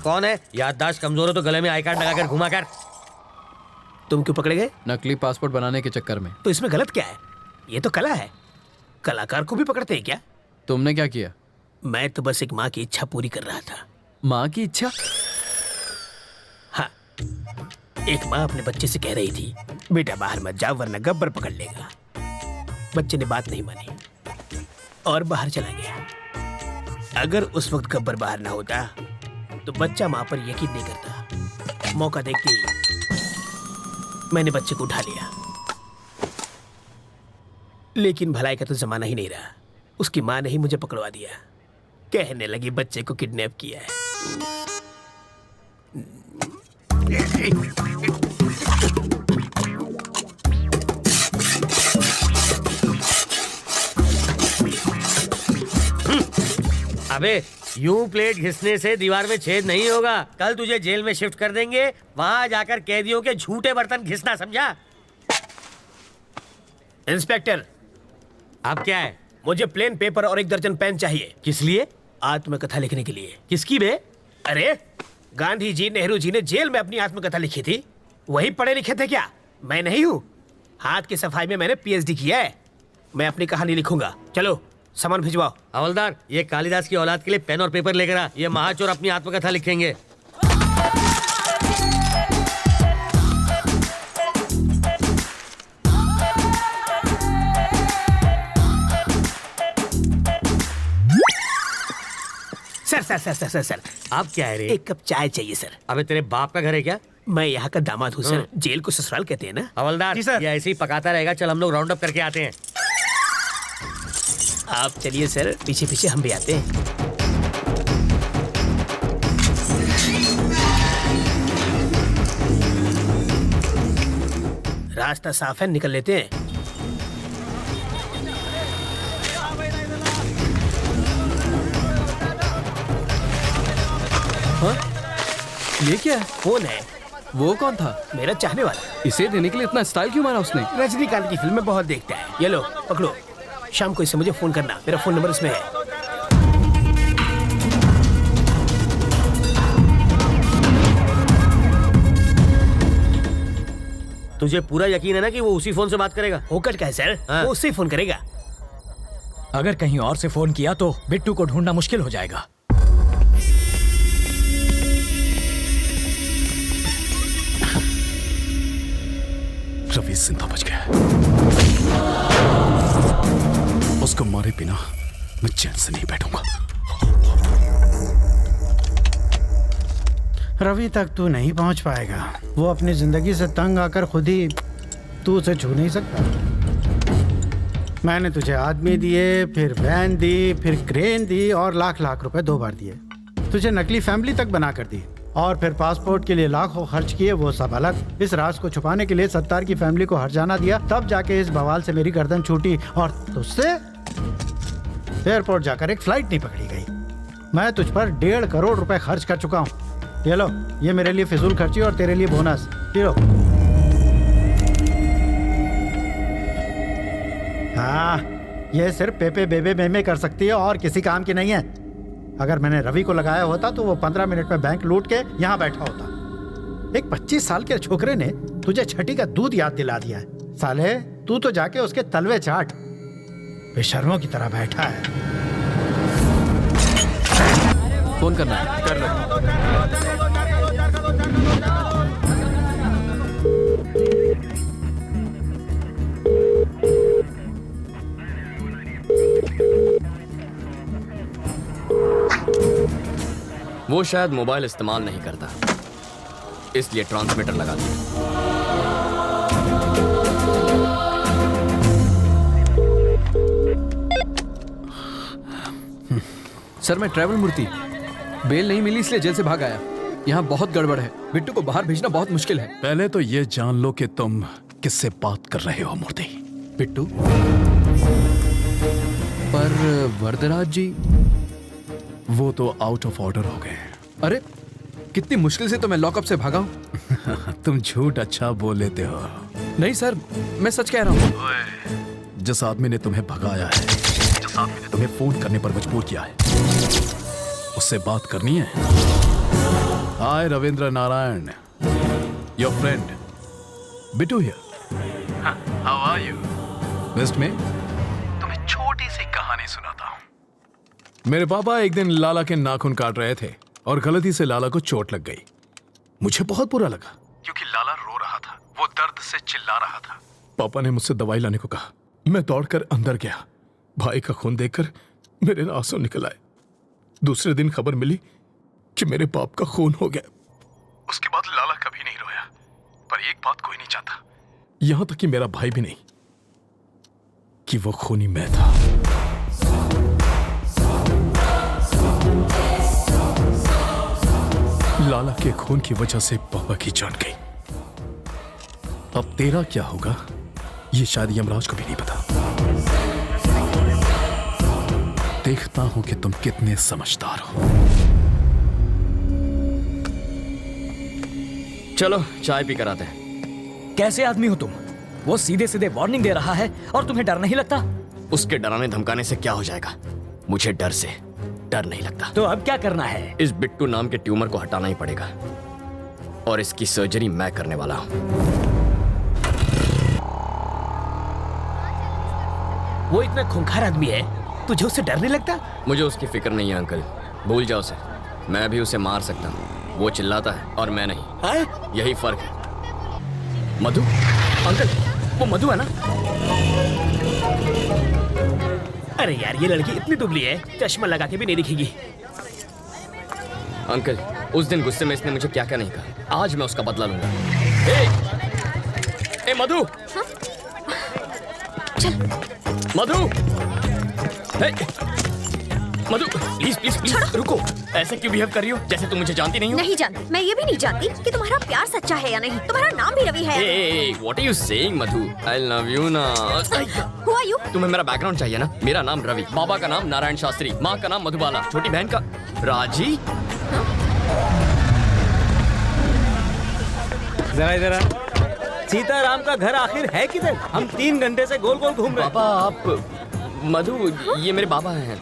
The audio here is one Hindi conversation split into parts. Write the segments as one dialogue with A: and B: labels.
A: कौन है? याददाश्त कमजोर हो तो गले में आई कार्ड लगाकर घुमा कर।
B: तुम क्यों पकड़े गए?
C: नकली पासपोर्ट बनाने के चक्कर में।
B: तो इसमें गलत क्या है? ये तो कला है, कलाकार को भी पकड़ते हैं क्या?
C: तुमने क्या किया?
B: मैं तो बस एक माँ की इच्छा पूरी कर रहा था।
C: माँ की इच्छा?
B: हाँ, एक माँ अपने बच्चे से कह रही थी, बेटा बाहर मत जा वरना गब्बर पकड़ लेगा। बच्चे ने बात नहीं मानी और बाहर चला गया। अगर उस वक्त गब्बर बाहर ना होता तो बच्चा माँ पर यकीन नहीं करता। मौका देखते ही मैंने बच्चे को उठा लिया, लेकिन भलाई का तो जमाना ही नहीं रहा। उसकी माँ ने ही मुझे पकड़वा दिया, कहने लगी बच्चे को किडनैप किया है।
A: अबे यूं प्लेट घिसने से दीवार में छेद नहीं होगा। कल तुझे जेल में शिफ्ट कर देंगे, वहां जाकर कैदियों के झूठे बर्तन घिसना, समझा?
B: इंस्पेक्टर,
A: अब क्या है?
B: मुझे प्लेन पेपर और 1 दर्जन पेन चाहिए।
A: किस लिए?
B: आत्मकथा लिखने के लिए।
A: किसकी बे?
B: अरे गांधी जी, नेहरू जी ने जेल में अपनी आत्मकथा लिखी थी, वही पढ़े लिखे थे क्या? मैं नहीं हूँ। हाथ की सफाई में मैंने PhD किया है। मैं अपनी कहानी लिखूंगा। चलो सामान भिजवाओ।
A: हवलदार, ये कालिदास की औलाद के लिए पेन और पेपर लेकर आ। ये महाचोर अपनी आत्मकथा लिखेंगे।
B: सर,
A: अब क्या है रे?
B: 1 कप चाय चाहिए सर।
A: अबे तेरे बाप का घर है क्या?
B: मैं यहाँ का दामाद हूँ सर। जेल को ससुराल कहते हैं ना।
A: हवलदार, ये ऐसे ही पकाता रहेगा। चल हम लोग राउंड अप करके आते हैं।
B: आप चलिए सर, पीछे पीछे हम भी आते हैं। रास्ता साफ है, निकल लेते हैं।
C: हाँ? ये क्या है?
B: फोन है।
C: वो कौन था?
B: मेरा चाहने वाला।
C: इसे देने के लिए इतना स्टाइल क्यों मारा उसने?
B: रजनीकांत की फिल्म में बहुत देखता है। ये लो पकड़ो, शाम को इसे मुझे फोन करना। मेरा फोन नंबर इसमें है।
A: तुझे पूरा यकीन है ना कि वो उसी फोन से बात करेगा?
B: होकर क्या है सर?
A: हाँ।
B: वो उससे फोन करेगा।
D: अगर कहीं और से फोन किया तो बिट्टू को ढूंढना मुश्किल हो जाएगा।
E: रवि जिंदा बच गया। उसको मारे बिना मैं चैन से नहीं बैठूंगा।
F: रवि तक तू नहीं पहुंच पाएगा। वो अपनी जिंदगी से तंग आकर खुद ही तू उसे छू नहीं सकता। मैंने तुझे आदमी दिए, फिर वैन दी, फिर क्रेन दी और लाख लाख रुपए 2 बार दिए। तुझे नकली फैमिली तक बना कर दी और फिर पासपोर्ट के लिए लाखों खर्च किए, वो सब अलग। इस राज को छुपाने के लिए सत्तार की फैमिली को हर्जाना दिया, तब जाके इस बवाल से मेरी गर्दन छूटी और तुझसे एयरपोर्ट जाकर एक फ्लाइट नहीं पकड़ी गई। मैं तुझ पर 1.5 करोड़ रुपए खर्च कर चुका हूँ। ये लो, ये मेरे लिए फिजूल खर्ची और तेरे लिए बोनस। ये लो। हाँ, ये सिर्फ पेपे बेबे मेमे कर सकती है और किसी काम की नहीं है। अगर मैंने रवि को लगाया होता तो वो 15 मिनट में बैंक लूट के यहाँ बैठा होता। एक 25 साल के छोकरे ने तुझे छठी का दूध याद दिला दिया है। साले, तू तो जाके उसके तलवे चाट। बेशर्मों की तरह बैठा है।
C: फोन करना है? कर लो।
G: वो शायद मोबाइल इस्तेमाल नहीं करता, इसलिए ट्रांसमीटर लगा दिया।
C: सर, मैं ट्रैवल मूर्ति। बेल नहीं मिली इसलिए जेल से भाग आया। यहाँ बहुत गड़बड़ है। बिट्टू को बाहर भेजना बहुत मुश्किल है।
E: पहले तो ये जान लो कि तुम किससे बात कर रहे हो मूर्ति।
C: बिट्टू? पर वरदराज जी?
E: वो तो आउट ऑफ ऑर्डर हो गए।
C: अरे कितनी मुश्किल से तो मैं लॉकअप से भागा हूँ।
E: तुम झूठ अच्छा बोल लेते हो।
C: नहीं सर, मैं सच कह रहा हूँ।
E: जिस आदमी ने तुम्हें भगाया है, जिस आदमी ने तुम्हें फोन करने पर मजबूर किया है, उससे बात करनी है। I, Ravindra Narayan, your friend, Bittu here. How are you? Missed me? तुम्हें छोटी सी कहानी सुनाता हूँ। मेरे पापा एक दिन लाला के नाखून काट रहे थे और गलती से लाला को चोट लग गई। मुझे बहुत बुरा लगा क्योंकि लाला रो रहा था, वो दर्द से चिल्ला रहा था। पापा ने मुझसे दवाई लाने को कहा। मैं दौड़कर अंदर गया। भाई का खून देखकर मेरे आंसू निकल आए। दूसरे दिन खबर मिली कि मेरे बाप का खून हो गया। उसके बाद लाला कभी नहीं रोया, पर एक बात कोई नहीं चाहता, यहां तक कि मेरा भाई भी नहीं, कि वो खूनी मैं था। लाला के खून की वजह से पापा की जान गई। अब तेरा क्या होगा ये शायद यमराज को भी नहीं पता। देखता हूं कि तुम कितने समझदार हो।
G: चलो चाय पी कर आते हैं।
D: कैसे आदमी हो तुम? वो सीधे सीधे वार्निंग दे रहा है और तुम्हें डर नहीं लगता?
G: उसके डराने धमकाने से क्या हो जाएगा? मुझे डर से डर नहीं लगता।
D: तो अब क्या करना है?
G: इस बिट्टू नाम के ट्यूमर को हटाना ही पड़ेगा और इसकी सर्जरी मैं करने वाला हूं।
B: वो इतना खूंखार आदमी है, तुझे उससे डर नहीं लगता?
G: मुझे उसकी फिक्र नहीं है अंकल, भूल जाओ उसे। मैं भी उसे मार सकता हूँ, वो चिल्लाता है और मैं नहीं।
B: है?
G: यही फर्क है। मधु, अंकल वो मधु है ना?
B: अरे यार, ये लड़की इतनी दुबली है, चश्मा लगा के भी नहीं दिखेगी।
G: अंकल उस दिन गुस्से में इसने मुझे क्या क्या नहीं कहा, आज मैं उसका बदला लूंगा। ए मधु,
H: चल
G: मधु, मधु प्लीज प्लीज प्लीज रुको। ऐसे क्यों बिहेव कर रही हो जैसे तुम मुझे जानती नहीं हो?
H: नहीं जानती। मैं ये भी नहीं जानती कि तुम्हारा प्यार सच्चा है या नहीं। तुम्हारा नाम भी रवि है।
G: What are you saying Madhu? I love you ना।
H: Who are you?
G: तुम्हें मेरा बैकग्राउंड चाहिए ना? मेरा नाम रवि, बाबा का नाम नारायण शास्त्री, माँ का नाम मधुबाला, छोटी बहन का राजी।
A: जरा इधर आ। सीताराम का घर आखिर है किधर? हम 3 घंटे से गोल गोल घूम रहे हैं।
G: पापा आप मधु, ये मेरे बाबा हैं।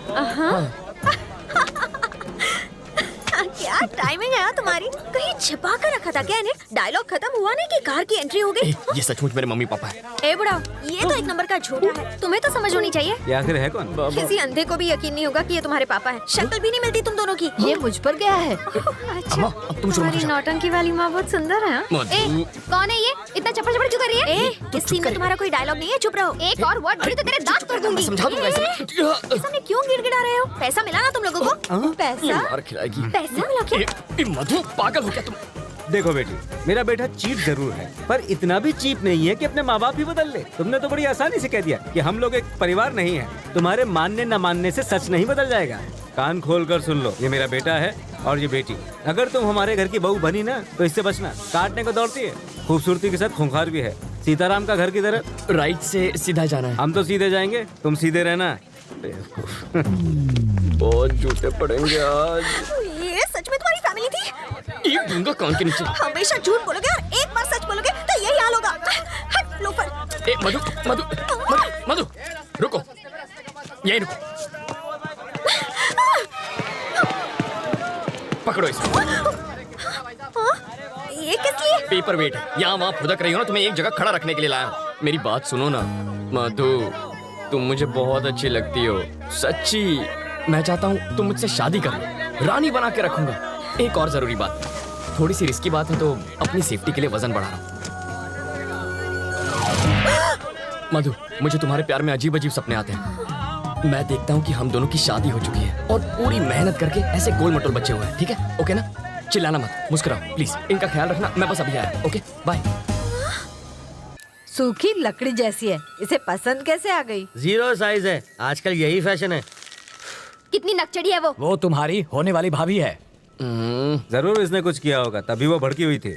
H: क्या टाइमिंग है तुम्हारी? कहीं छिपा कर रखा था क्या इन्हें? डायलॉग खत्म हुआ नहीं कि कार की एंट्री हो गई।
G: ये सचमुच मेरे मम्मी पापा है।
H: ए बुढ़ा, ये तो एक नंबर का झूठा है। तुम्हें तो समझ होनी चाहिए।
A: ये आखिर है कौन?
H: किसी अंधे को भी यकीन नहीं होगा कि ये तुम्हारे पापा है। शक्ल भी नहीं मिलती तुम दोनों की। ये मुझ पर गया है। अच्छा,
G: अब तुम शुरू
H: तुम्हारी
G: करो।
H: नौटंकी वाली माँ बहुत सुंदर है।
G: मधु।
H: कौन है ये? इतना चप्पड़ चप्पड़ क्यों कर रही है? इस सीन में तुम्हारा कोई डायलॉग नहीं है, चुप रहो। एक और वर्ड बोली तो तेरे दांत तोड़ दूंगी।
G: समझा दूंगा इसे।
H: सामने क्यों गिड़गिड़ा रहे हो? पैसा मिला ना तुम लोगों को? पैसा?
G: मार खिलाएगी।
H: पैसा मिला क्या?
G: मधु पागल हो क्या तुम?
A: देखो बेटी, मेरा बेटा चीप जरूर है, पर इतना भी चीप नहीं है कि अपने माँ बाप ही बदल ले। तुमने तो बड़ी आसानी से कह दिया कि हम लोग एक परिवार नहीं है। तुम्हारे मानने न मानने से सच नहीं बदल जाएगा। कान खोल कर सुन लो, ये मेरा बेटा है और ये बेटी। अगर तुम हमारे घर की बहू बनी ना तो इससे बचना। काटने को दौड़ती है, खूबसूरती के साथ खूंखार भी है। सीताराम का घर किधर है?
G: राइट से सीधा जाना है।
A: हम तो सीधे जाएंगे, तुम सीधे रहना।
G: बहुत झूठे पड़ेंगे आज।
H: ये सच में तुम्हारी फैमिली थी?
G: एक दूंगा कान के नीचे।
H: हमेशा झूठ बोलोगे और एक बार सच बोलोगे तो यही हाल होगा। हट लोफर।
G: ए मधु मधु मधु मधु रुको, यही रुको। पकड़ो इसको।
H: ये किस लिए?
G: पेपर वेट है, यहाँ वहाँ फुदक रही हो ना, तुम्हें एक जगह खड़ा रखने के लिए लाया हूँ। मेरी बात सुनो ना मधु, तुम मुझे बहुत अच्छी लगती हो, सच्ची। मैं चाहता हूँ तुम मुझसे शादी कर लो, रानी बना के रखूंगा। एक और जरूरी बात, थोड़ी सी रिस्की बात है तो अपनी सेफ्टी के लिए वजन बढ़ा रहा हूँ। मधु, मुझे तुम्हारे प्यार में अजीब अजीब सपने आते हैं। मैं देखता हूँ कि हम दोनों की शादी हो चुकी है और पूरी मेहनत करके ऐसे गोल मटोल बच्चे हुए हैं। ठीक है? ओके ना? चिल्लाना मत, मुस्कुराओ प्लीज। इनका ख्याल रखना, मैं बस अभी आया। Okay bye.
I: सूखी लकड़ी जैसी है, इसे पसंद कैसे आ गई?
A: 0 साइज है, आजकल यही फैशन है।
H: कितनी नकचड़ी है वो?
D: वो तुम्हारी होने वाली भाभी है।
A: जरूर इसने कुछ किया होगा, तभी वो भड़की हुई थी।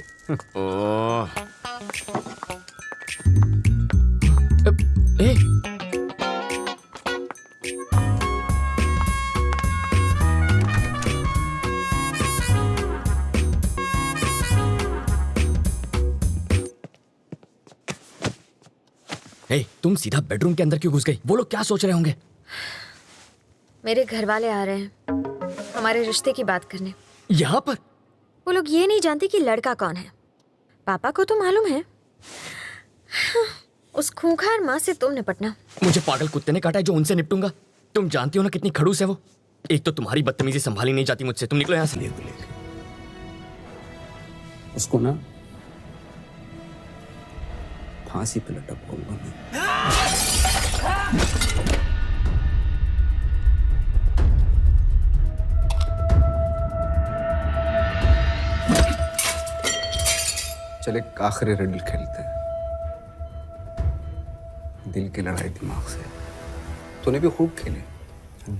G: ए तुम सीधा बेडरूम के अंदर क्यों घुस गई? वो लोग क्या सोच रहे होंगे?
H: मेरे घर वाले आ रहे हैं हमारे रिश्ते की बात करने।
G: यहाँ पर?
H: वो लोग ये नहीं जानते कि लड़का कौन है। पापा को तो मालूम है। उस खूंखार माँ से तुम निपटना।
G: मुझे पागल कुत्ते ने काटा है जो उनसे निपटूंगा। तुम जानती हो ना कितनी खड़ूस है वो। एक तो तुम्हारी बदतमीजी संभाली नहीं जाती मुझसे। तुम निकलो यहाँ से।
A: उसको ना फांसी पे लटकाऊंगा मैं। चल एक आखिरी रिडल खेलते हैं। दिल की लड़ाई दिमाग से। तूने भी खूब खेले।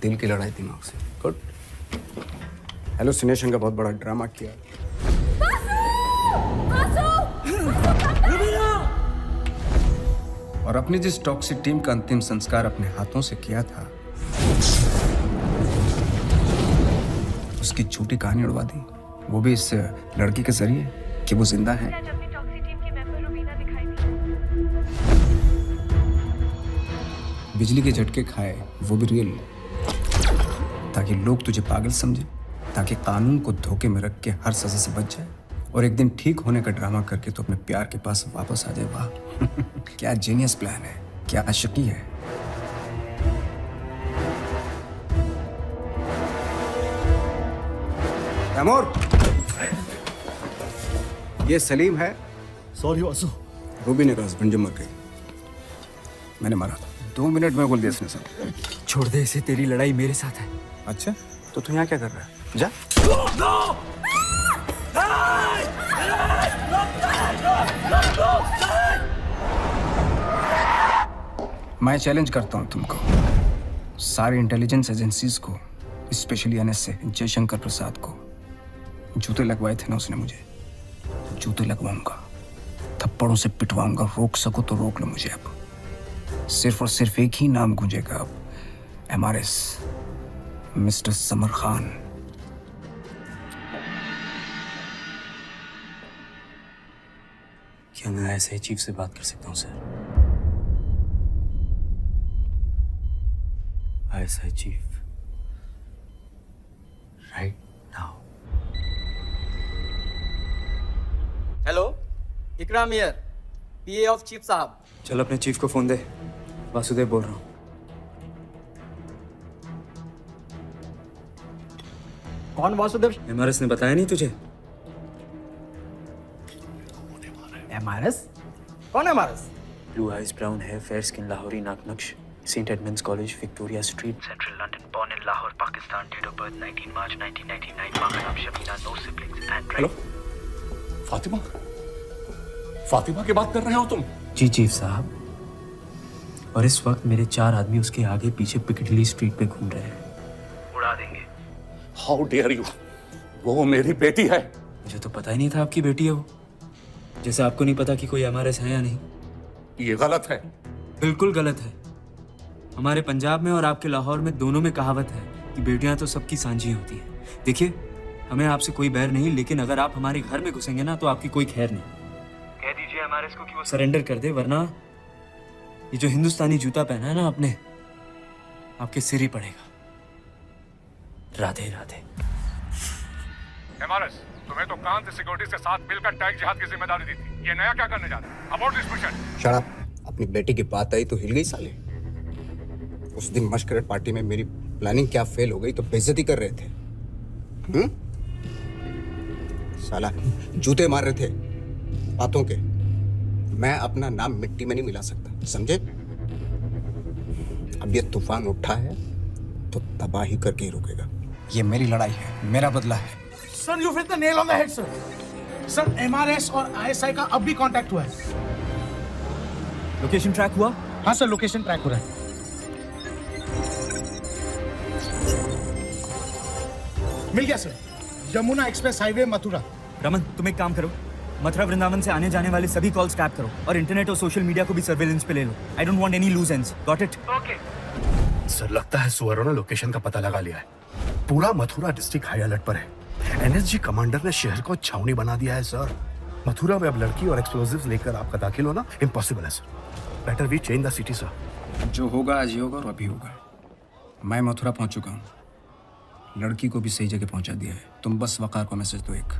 A: दिल की लड़ाई दिमाग से। गुड। हेलुसिनेशन का बहुत बड़ा ड्रामा किया। और अपनी जिस टॉक्सिक टीम का अंतिम संस्कार अपने हाथों से किया था, उसकी झूठी कहानी उड़वा दी, वो भी इस लड़की के जरिए कि वो जिंदा है। बिजली के झटके खाए, वो भी रियल, ताकि लोग तुझे पागल समझे, ताकि कानून को धोखे में रख के हर सजा से बच जाए और एक दिन ठीक होने का ड्रामा करके तो अपने प्यार के पास वापस आ जाए। वाह क्या जीनियस प्लान है, क्या आशिकी है। तैमूर, ये सलीम है।
E: सॉरी वासु।
A: रूबी ने कहा हस्बैंड जो मर गई, मैंने मारा था। 2 मिनट में बोल दिया इसने सब।
C: छोड़ दे इसे, तेरी लड़ाई मेरे साथ है।
A: अच्छा तो तू यहाँ क्या कर रहा है? जा। मैं चैलेंज करता हूँ तुमको, सारी इंटेलिजेंस एजेंसीज को, स्पेशली एनएसए जयशंकर प्रसाद को। जूते लगवाए थे ना उसने मुझे, जूते लगवाऊंगा, थप्पड़ों से पिटवाऊंगा। रोक सको तो रोक लो मुझे। अब सिर्फ और सिर्फ एक ही नाम गूंजेगा अब, MRS, मिस्टर समर खान। क्या मैं ऐसे ही चीफ से बात कर सकता हूँ सर? ऐसा chief right now.
J: Hello, Ikram here, PA of chief साहब।
A: चल अपने चीफ को फोन दे। वासुदेव बोल रहा हूँ।
J: कौन वासुदेव?
A: MRS ने बताया नहीं तुझे?
J: MRS? कौन MRS?
K: Blue eyes, brown hair, fair skin, Lahori नाक नक्श, St. Edmunds College, Victoria Street, Central London, born in Lahore, Pakistan, date of birth 19 March 1999, माँ का नाम Shamina, no siblings, and
E: hello, Fatima? Fatima की बात कर रहे हो तुम?
K: जी चीफ साहब। और इस वक्त मेरे 4 आदमी उसके आगे पीछे पिकडिली स्ट्रीट पे घूम रहे हैं। उड़ा देंगे।
E: हाउ डेयर यू, वो मेरी बेटी है।
K: मुझे तो पता ही नहीं था आपकी बेटी है वो। जैसे आपको नहीं पता कि कोई MRS है या नहीं।
E: ये गलत है।
K: बिल्कुल गलत है। हमारे पंजाब में और आपके लाहौर में दोनों में कहावत है कि बेटियां तो सबकी सांझी होती हैं। देखिए, हमें आपसे कोई बैर नहीं, लेकिन अगर आप हमारे घर में घुसेंगे ना तो आपकी कोई खैर नहीं। कह दीजिए MRS को कि वो सरेंडर कर दे, वरना ये जो हिंदुस्तानी जूता पहना है ना आपने, आपके सिर ही पड़ेगा। राधे राधे।
E: MRS, तुम्हें तो कांत सिक्योरिटी के साथ मिलकर टैग जिहाद की जिम्मेदारी दी थी। ये नया क्या करने जा रहा है? About this mission.
A: Shut up. अपनी बेटी की बात आई तो हिल गई साले। उस दिन मशकरेट पार्टी में मेरी प्लानिंग क्या फेल हो गई तो बेइज्जती कर रहे थे। साला जूते मार रहे थे बातों के। मैं अपना नाम मिट्टी में नहीं मिला सकता, समझे? अब ये तूफान उठा है तो तबाही करके ही रुकेगा। ये मेरी लड़ाई है, मेरा बदला है।
J: Sir, you hit the nail on the head sir. Sir, MRS और ISI का अब भी कांटेक्ट हुआ है।
K: लोकेशन ट्रैक हुआ?
J: हाँ सर, लोकेशन ट्रैक हो रहा है। मिल गया sir, Yamuna express highway, Mathura.
K: Raman, तुम एक काम करो, मथुरा वृंदावन से आने जाने वाले सभी कॉल्स टैप करो और इंटरनेट और सोशल मीडिया को भी सर्वेलेंस पे ले लो। I don't want any loose ends. Got it? Okay
E: sir, लगता है सुअरों ने लोकेशन का पता लगा लिया है। पूरा मथुरा डिस्ट्रिक्ट हाई अलर्ट पर है। NSG कमांडर ने शहर को छावनी बना दिया है सर। मथुरा में अब लड़की और एक्सप्लोजिव्स लेकर आपका दाखिल होना इम्पॉसिबल है sir. Better we change the city sir.
A: जो होगा आज ही होगा और अभी होगा। मैं मथुरा पहुंच चुका हूँ।
K: लड़की को भी सही जगह पहुंचा दिया है। तुम बस वकार को मैसेज दो एक।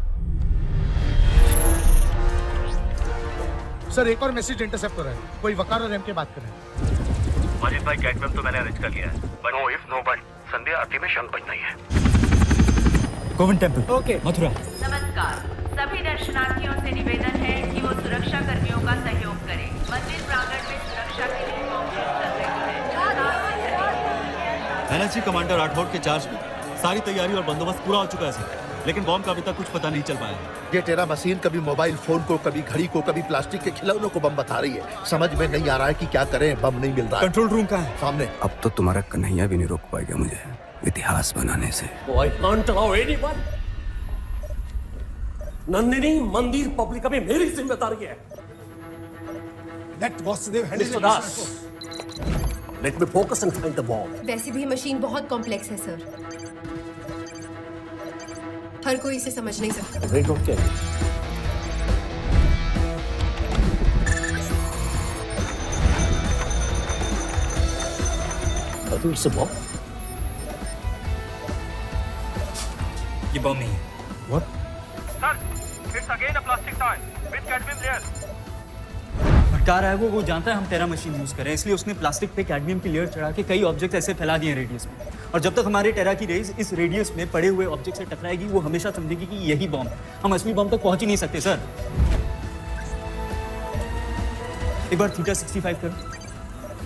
J: सर एक और मैसेज इंटरसेप्ट हो रहा है, कोई वकार और एम के बात कर रहे हैं।
L: अजीत भाई कैटमैन तो मैंने अरेंज कर लिया है, but no if no but संध्या आरती में शंख बजना ही है।
K: Govind temple,
J: okay
K: Mathura.
I: नमस्कार, सभी दर्शनार्थियों से निवेदन है कि वो सुरक्षा कर्मियों का सहयोग करें। मंदिर प्रांगण में सुरक्षा के लिए मॉकड्रिल चल रही है।
L: एनएसजी कमांडर राठौड़ के चार्ज में सारी तैयारी और बंदोबस्त पूरा हो चुका है सर, लेकिन बॉम्ब का अभी तक कुछ पता नहीं चल पाया।
M: ये तेरा मशीन कभी मोबाइल फोन को, कभी घड़ी को, कभी प्लास्टिक के खिलौनों को बम बता रही है। समझ में नहीं आ रहा है कि क्या करें, बम नहीं मिल रहा है।
K: कंट्रोल रूम कहाँ है?
M: सामने।
G: अब तो तुम्हारा कन्हैया भी नहीं रोक पाएगा मुझे इतिहास बनाने से।
L: नंदिनी, मंदिर पब्लिक अभी मेरी जिम्मेदारी है।
J: Let Vasudev handle
L: let me focus and find the bomb.
H: वैसे भी मशीन बहुत कॉम्प्लेक्स है सर, हर कोई इसे समझ नहीं सकता।
L: Wait okay. It's a bomb.
K: ये बम नहीं है।
L: व्हाट?
K: भटका रहा है वो जानता है हम टेरा मशीन यूज कर रहे हैं, इसलिए उसने प्लास्टिक पे कैडमियम की लेयर चढ़ा के कई ऑब्जेक्ट ऐसे फैला दिए रेडियस में, और जब तक हमारे टेरा की रेज इस रेडियस में पड़े हुए ऑब्जेक्ट से टकराएगी वो हमेशा समझेगी कि यही बॉम्ब है। हम असली बॉम्ब तक पहुंच ही नहीं सकते सर। एक बार थीटा 65 करो।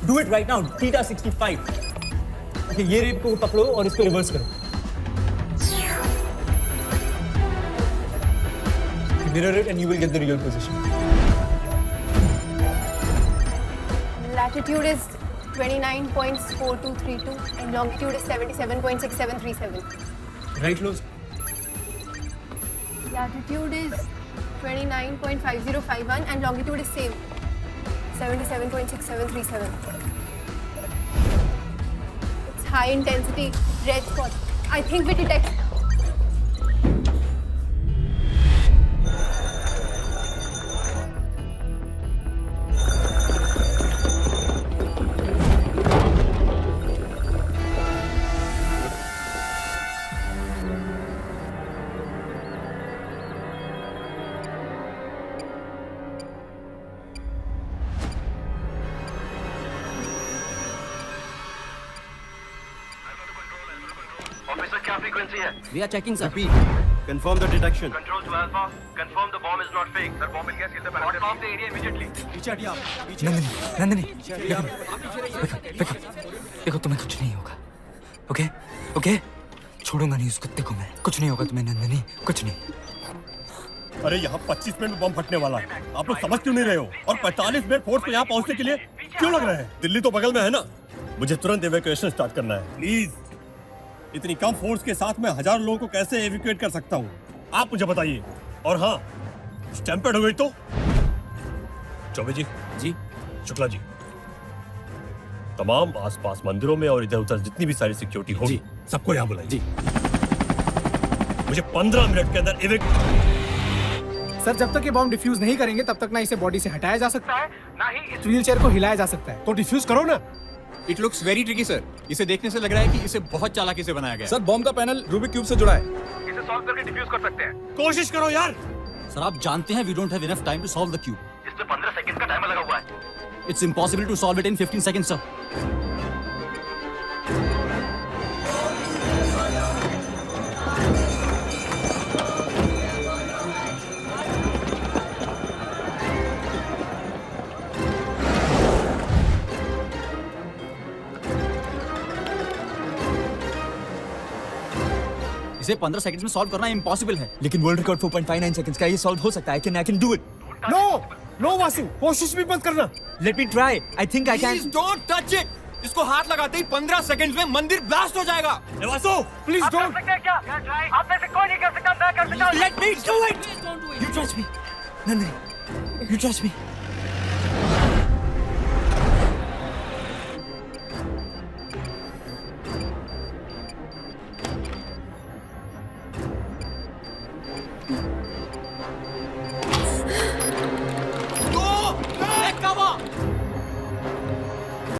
K: Do it right now, theta 65। Okay, ये रेप को पकड़ो और इसको रिवर्स करो। Mirror it and you will get the real position.
H: Latitude is 29.4232 and longitude is 77.6737.
K: Right close.
H: Latitude is 29.5051 and longitude is same 77.6737. It's high intensity red spot. I think we detect.
L: क्या फ्रीक्वेंसी है?
G: We are checking sir.
L: Confirm the detection. Control to Alpha. Confirm the bomb is not fake. Sir, bomb मिल गया, सीधे parameter of the area immediately.
K: पीछे हटिए आप। नंदिनी, देखो तुम्हें कुछ नहीं होगा। ओके? ओके? छोड़ूंगा नहीं उस कुत्ते को मैं। कुछ नहीं होगा तुम्हें नंदिनी, कुछ नहीं।
L: अरे यहाँ 25 मिनट में बम फटने वाला है, आप लोग समझ क्यों नहीं रहे हो? और 45 मिनट फोर्स को यहाँ पहुँचने के लिए क्यों लग रहे हैं? दिल्ली तो बगल में है ना। मुझे तुरंत एवैक्यूएशन स्टार्ट करना है, प्लीज। इतनी कम फोर्स के साथ मैं हजारों लोगों को कैसे एवैक्यूएट कर सकता हूँ, आप मुझे बताइए। और हाँ, स्टैम्पेड हो गई तो? चौबे जी, शुक्ला जी, तमाम आसपास मंदिरों में और इधर उधर जितनी भी सारी सिक्योरिटी होगी सबको यहाँ बुलाइए जी। मुझे 15 मिनट के अंदर
J: सर, जब तक ये बॉम्ब डिफ्यूज नहीं करेंगे तब तक ना इसे बॉडी से हटाया जा सकता है, ना ही इस व्हील चेयर को हिलाया जा सकता है। तो डिफ्यूज करो ना।
C: It looks very tricky sir. इसे देखने से लग रहा है कि इसे बहुत चालाकी से बनाया गया। सर, बॉम्ब का पैनल रूबिक क्यूब से जुड़ा है।
L: इसे सॉल्व करके डिफ्यूज कर सकते हैं। कोशिश करो यार।
G: सर, आप जानते हैं we don't have enough time to solve the cube.
L: इसमें 15 सेकंड का टाइमर लगा हुआ है।
G: It's impossible to solve it in 15 seconds sir. इसे 15 सेकंड्स में सॉल्व करना इम्पॉसिबल है।
K: लेकिन वर्ल्ड रिकॉर्ड 4.59 सेकंड्स का ये सॉल्व हो सकता है। I can do it.
L: No Vasu, कोशिश भी मत करना।
K: Let me try. I think I can.
C: Please don't touch it. इसको हाथ लगाते ही 15 सेकंड्स में मंदिर ब्लास्ट हो जाएगा।
L: Vasu, please don't. आप में से कोई नहीं कर सकता, मैं कर सकता हूं।
K: Let me do it. You trust me Nandini, you trust me.